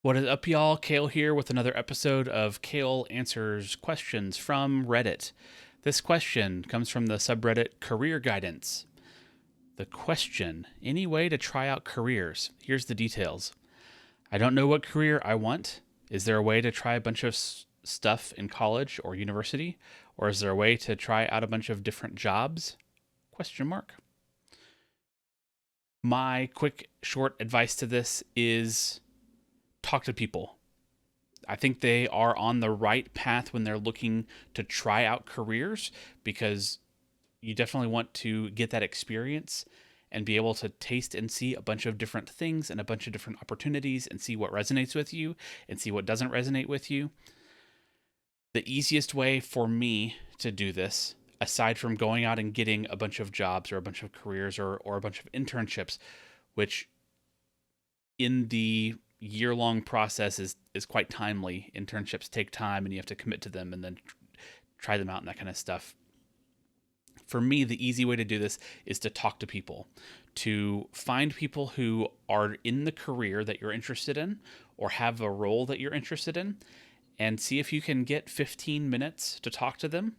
What is up, y'all? Cale here with another episode of Cale Answers Questions from Reddit. This question comes from the subreddit Career Guidance. The question: any way to try out careers? Here's the details. I don't know what career I want. Is there a way to try a bunch of stuff in college or university? Or is there a way to try out a bunch of different jobs? Question mark. My quick, short advice to this is talk to people. I think they are on the right path when they're looking to try out careers, because you definitely want to get that experience and be able to taste and see a bunch of different things and a bunch of different opportunities and see what resonates with you and see what doesn't resonate with you. The easiest way for me to do this, aside from going out and getting a bunch of jobs or a bunch of careers or a bunch of internships, which in the year-long process is quite timely. Internships take time and you have to commit to them and then try them out and that kind of stuff. For me, the easy way to do this is to talk to people, to find people who are in the career that you're interested in or have a role that you're interested in, and see if you can get 15 minutes to talk to them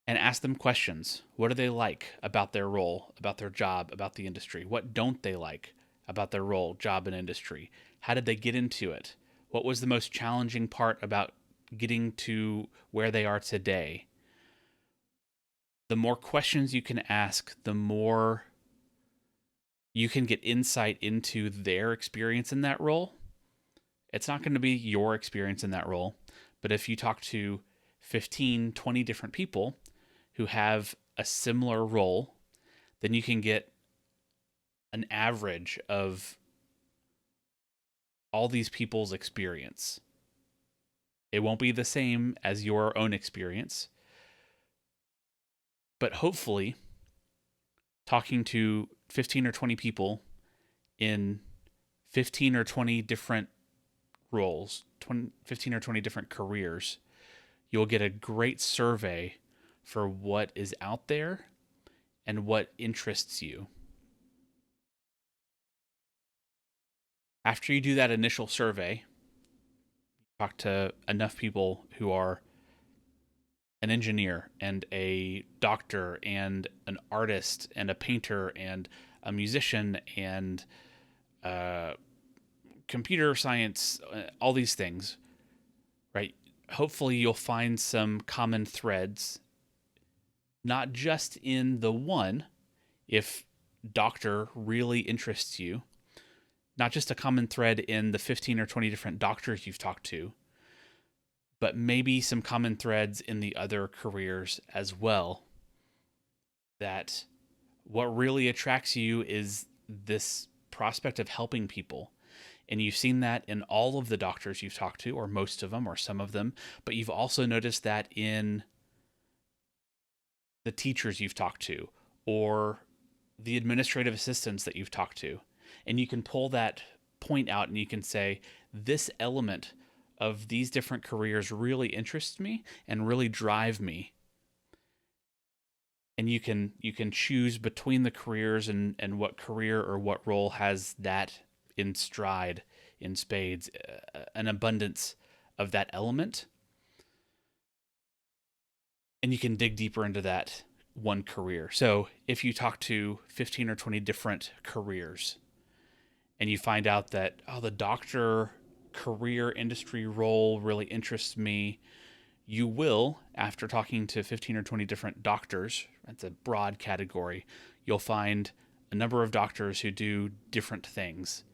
and ask them questions. What do they like about their role, about their job, about the industry? What don't they like about their role, job, and industry? How did they get into it? What was the most challenging part about getting to where they are today? The more questions you can ask, the more you can get insight into their experience in that role. It's not going to be your experience in that role, but if you talk to 15, 20 different people who have a similar role, then you can get an average of all these people's experience. It won't be the same as your own experience, but hopefully talking to 15 or 20 people in 15 or 20 different roles, 15 or 20 different careers, you'll get a great survey for what is out there and what interests you. After you do that initial survey, talk to enough people who are an engineer and a doctor and an artist and a painter and a musician and computer science, all these things, right? Hopefully you'll find some common threads, not just in the one, if doctor really interests you, not just a common thread in the 15 or 20 different doctors you've talked to, but maybe some common threads in the other careers as well. That what really attracts you is this prospect of helping people. And you've seen that in all of the doctors you've talked to, or most of them, or some of them, but you've also noticed that in the teachers you've talked to, or the administrative assistants that you've talked to. And you can pull that point out and you can say, this element of these different careers really interests me and really drive me. And you can choose between the careers and what career or what role has that in stride, in spades, an abundance of that element. And you can dig deeper into that one career. So if you talk to 15 or 20 different careers and you find out that, oh, the doctor career industry role really interests me, you will, after talking to 15 or 20 different doctors, that's a broad category, you'll find a number of doctors who do different things.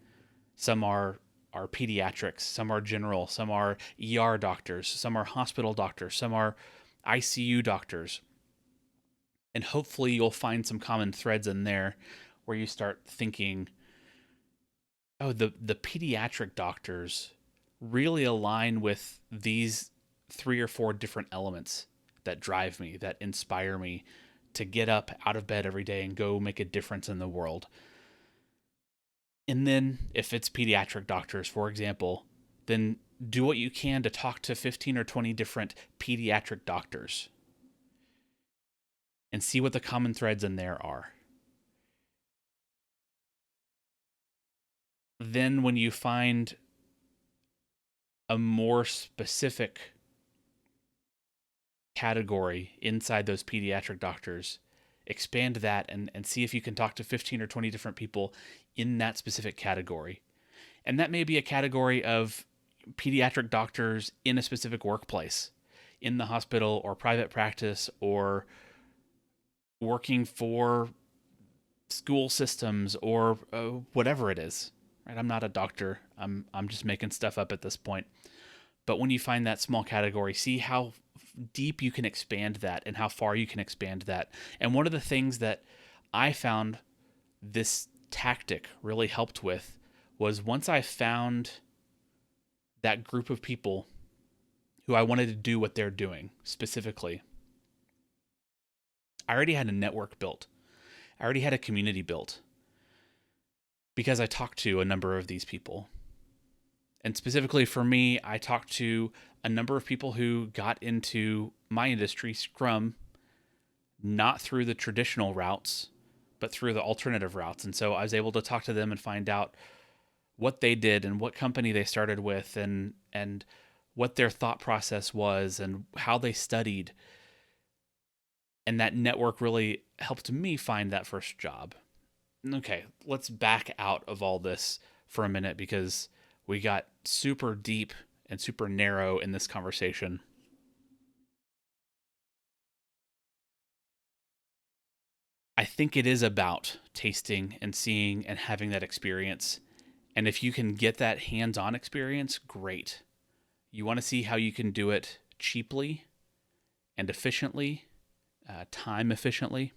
Some are pediatrics, some are general, some are ER doctors, some are hospital doctors, some are ICU doctors. And hopefully you'll find some common threads in there where you start thinking, oh, the pediatric doctors really align with these 3 or 4 different elements that drive me, that inspire me to get up out of bed every day and go make a difference in the world. And then if it's pediatric doctors, for example, then do what you can to talk to 15 or 20 different pediatric doctors and see what the common threads in there are. Then when you find a more specific category inside those pediatric doctors, expand that and see if you can talk to 15 or 20 different people in that specific category. And that may be a category of pediatric doctors in a specific workplace, in the hospital or private practice, or working for school systems, or whatever it is. Right? I'm not a doctor. I'm just making stuff up at this point. But when you find that small category, see how deep you can expand that and how far you can expand that. And one of the things that I found this tactic really helped with was once I found that group of people who I wanted to do what they're doing specifically, I already had a network built. I already had a community built because I talked to a number of these people. And specifically for me, I talked to a number of people who got into my industry, Scrum, not through the traditional routes, but through the alternative routes. And so I was able to talk to them and find out what they did and what company they started with, and what their thought process was and how they studied. And that network really helped me find that first job. Okay, let's back out of all this for a minute because we got super deep and super narrow in this conversation. I think it is about tasting and seeing and having that experience. And if you can get that hands-on experience, great. You want to see how you can do it cheaply and efficiently, time efficiently,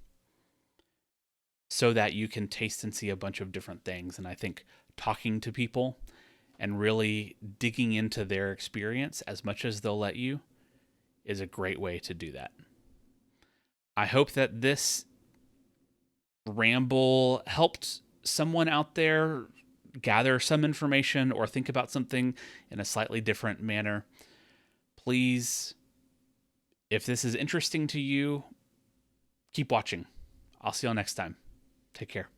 so that you can taste and see a bunch of different things. And I think talking to people and really digging into their experience as much as they'll let you is a great way to do that. I hope that this ramble helped someone out there gather some information or think about something in a slightly different manner. Please, if this is interesting to you, keep watching. I'll see you all next time. Take care.